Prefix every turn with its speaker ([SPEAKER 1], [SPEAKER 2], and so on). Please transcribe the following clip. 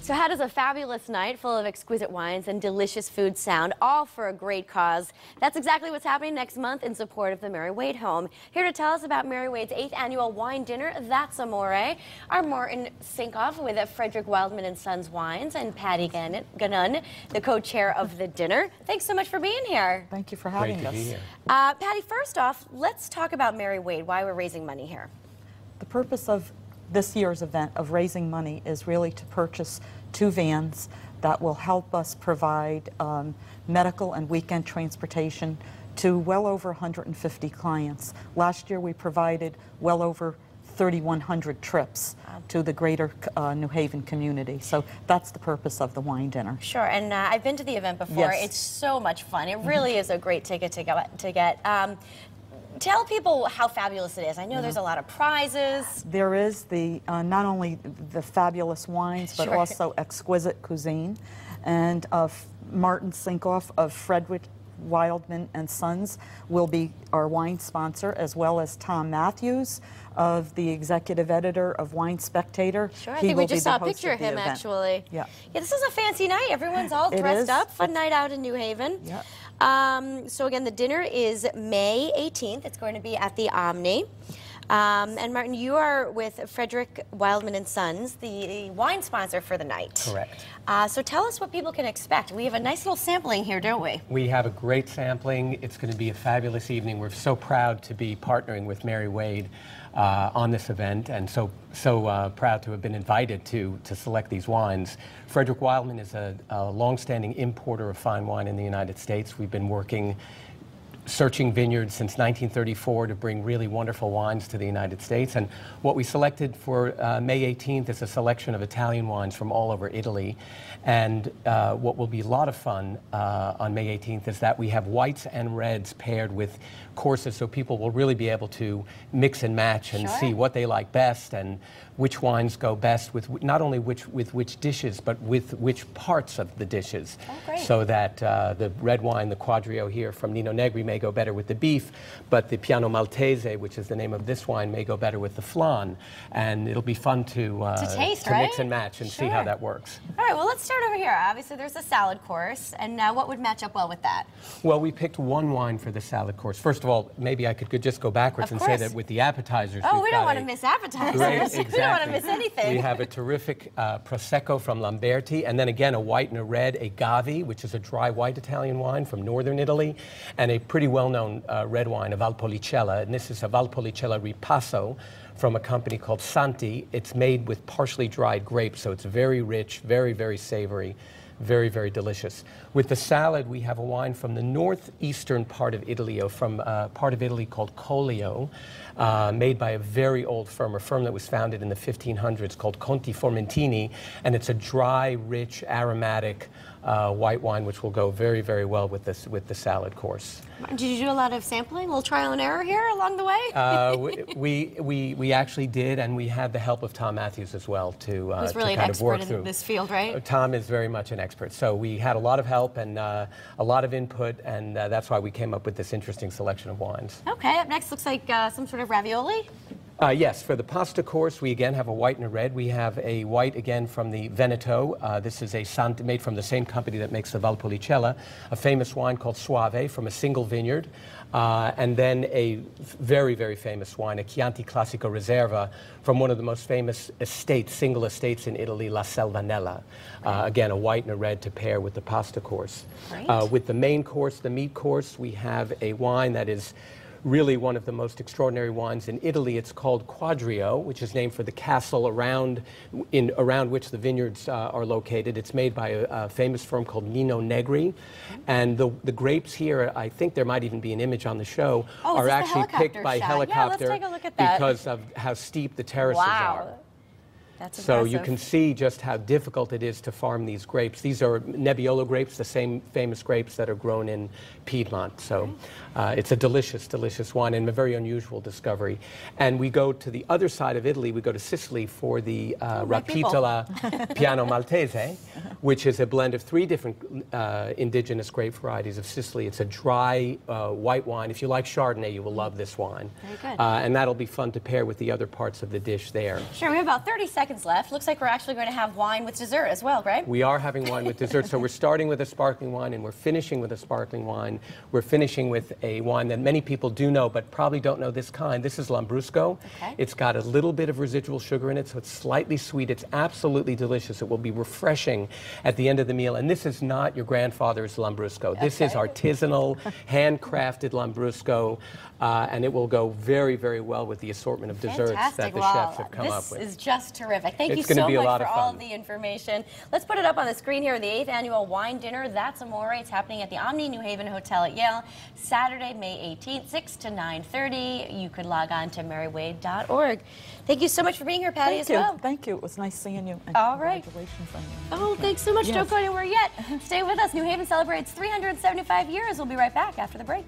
[SPEAKER 1] So how does a fabulous night full of exquisite wines and delicious food sound, all for a great cause? That's exactly what's happening next month in support of the Mary Wade Home. Here to tell us about Mary Wade's 8th annual wine dinner, that's Amore. Our Martin Sinkoff with Frederick Wildman Sons wines, and Patti GaNun, the co-chair of the dinner. Thanks so much for being here.
[SPEAKER 2] Thank you for having us.
[SPEAKER 3] Great to be here.
[SPEAKER 1] Patti, first off, let's talk about Mary Wade, why we're raising money here.
[SPEAKER 2] The purpose of this year's event of raising money is really to purchase 2 vans that will help us provide medical and weekend transportation to well over 150 clients. Last year we provided well over 3,100 trips to the greater New Haven community. So that's the purpose of the wine dinner.
[SPEAKER 1] Sure, and I've been to the event before.
[SPEAKER 2] Yes.
[SPEAKER 1] It's so much fun. It really is a great ticket to get. Tell people how fabulous it is. I know there's a lot of prizes.
[SPEAKER 2] There is the not only the fabulous wines, but also exquisite cuisine. And Martin Sinkoff of Frederick Wildman Sons will be our wine sponsor, as well as Tom Matthews, of the executive editor of Wine Spectator.
[SPEAKER 1] Sure, I think we just saw a picture of him, actually.
[SPEAKER 2] Yeah.
[SPEAKER 1] Yeah, this is a fancy night. Everyone's all dressed up. Fun night out in New Haven.
[SPEAKER 2] Yeah.
[SPEAKER 1] So again, the dinner is May 18th. It's going to be at the Omni. And Martin, you are with Frederick Wildman Sons, the wine sponsor for the night.
[SPEAKER 3] Correct.
[SPEAKER 1] So tell us what people can expect. We have a nice little sampling here, don't we?
[SPEAKER 3] We have a great sampling. It's going to be a fabulous evening. We're so proud to be partnering with Mary Wade on this event, and so proud to have been invited to select these wines. Frederick Wildman is a long-standing importer of fine wine in the United States. We've been searching vineyards since 1934 to bring really wonderful wines to the United States. And what we selected for May 18th is a selection of Italian wines from all over Italy. And what will be a lot of fun on May 18th is that we have whites and reds paired with courses, so people will really be able to mix and match and see what they like best and which wines go best with not only with which dishes, but with which parts of the dishes.
[SPEAKER 1] Oh, great.
[SPEAKER 3] So that the red wine, the Quadrio here from Nino Negri, may go better with the beef, but the Piano Maltese, which is the name of this wine, may go better with the flan. And it'll be fun to
[SPEAKER 1] taste,
[SPEAKER 3] to mix and match and see how that works.
[SPEAKER 1] All right, well, let's start over here. Obviously, there's a salad course, and what would match up well with that?
[SPEAKER 3] Well, we picked one wine for the salad course. First of all, maybe I could just go backwards and say that with the appetizers.
[SPEAKER 1] Oh, we don't want to miss appetizers.
[SPEAKER 3] Exactly.
[SPEAKER 1] We don't want to miss anything.
[SPEAKER 3] We have a terrific Prosecco from Lamberti, and then again a white and a red, a Gavi, which is a dry white Italian wine from northern Italy, and a pretty well-known red wine, a Valpolicella, and this is a Valpolicella Ripasso from a company called Santi. It's made with partially dried grapes, so it's very rich, very, very savory. Very, very delicious. With the salad, we have a wine from the northeastern part of Italy, from a part of Italy called Collio, made by a very old firm, a firm that was founded in the 1500s called Conti Formentini, and it's a dry, rich, aromatic white wine, which will go very, very well with the salad course.
[SPEAKER 1] Did you do a lot of sampling, a little trial and error here along the way?
[SPEAKER 3] We actually did, and we had the help of Tom Matthews as well to
[SPEAKER 1] He's really
[SPEAKER 3] kind
[SPEAKER 1] an
[SPEAKER 3] of work
[SPEAKER 1] expert
[SPEAKER 3] through.
[SPEAKER 1] in this field, right?
[SPEAKER 3] Tom is very much an expert, so we had a lot of help and a lot of input, and that's why we came up with this interesting selection of wines.
[SPEAKER 1] Okay, up next looks like some sort of ravioli.
[SPEAKER 3] Yes, for the pasta course, we again have a white and a red. We have a white again from the Veneto. This is a Santi, made from the same company that makes the Valpolicella, a famous wine called Soave from a single vineyard. And then a very, very famous wine, a Chianti Classico Reserva from one of the most famous estates, single estates in Italy, La Selvanella. Again, a white and a red to pair with the pasta course. With the main course, the meat course, we have a wine that is really one of the most extraordinary wines in Italy. It's called Quadrio, which is named for the castle around which the vineyards are located. It's made by a famous firm called Nino Negri. And the grapes here, I think there might even be an image on the show, are actually picked by helicopter
[SPEAKER 1] let's take a look at that.
[SPEAKER 3] because of how steep the terraces are.
[SPEAKER 1] That's
[SPEAKER 3] so
[SPEAKER 1] impressive.
[SPEAKER 3] you can see just how difficult it is to farm these grapes. These are Nebbiolo grapes, the same famous grapes that are grown in Piedmont. So it's a delicious, delicious wine and a very unusual discovery. And we go to the other side of Italy. We go to Sicily for the Rapitola Piano Maltese, which is a blend of 3 different indigenous grape varieties of Sicily. It's a dry white wine. If you like Chardonnay, you will love this wine.
[SPEAKER 1] Very good.
[SPEAKER 3] And that'll be fun to pair with the other parts of the dish there.
[SPEAKER 1] Sure, we have about 30 seconds left. Looks like we're actually going to have wine with dessert as well, Greg?
[SPEAKER 3] We are having wine with dessert. So we're starting with a sparkling wine and we're finishing with a sparkling wine. We're finishing with a wine that many people do know but probably don't know this kind. This is Lambrusco.
[SPEAKER 1] Okay.
[SPEAKER 3] It's got a little bit of residual sugar in it, so it's slightly sweet. It's absolutely delicious. It will be refreshing at the end of the meal. And this is not your grandfather's Lambrusco. This is artisanal, handcrafted Lambrusco, and it will go very, very well with the assortment of desserts that the chefs have come up with.
[SPEAKER 1] This is just terrific. Thank you
[SPEAKER 3] It's
[SPEAKER 1] so
[SPEAKER 3] gonna be a
[SPEAKER 1] much
[SPEAKER 3] lot
[SPEAKER 1] for
[SPEAKER 3] of
[SPEAKER 1] all
[SPEAKER 3] fun.
[SPEAKER 1] of the information. Let's put it up on the screen here. The 8th annual wine dinner. That's Amore. It's happening at the Omni New Haven Hotel at Yale, Saturday, May 18th, 6 to 9:30. You could log on to marywade.org. Thank you so much for being here, Patti, as well.
[SPEAKER 2] Thank you. It was nice seeing you. And
[SPEAKER 1] All right.
[SPEAKER 2] congratulations on your
[SPEAKER 1] Oh, thanks so much.
[SPEAKER 2] Yes.
[SPEAKER 1] Don't go anywhere yet. Stay with us. New Haven celebrates 375 years. We'll be right back after the break.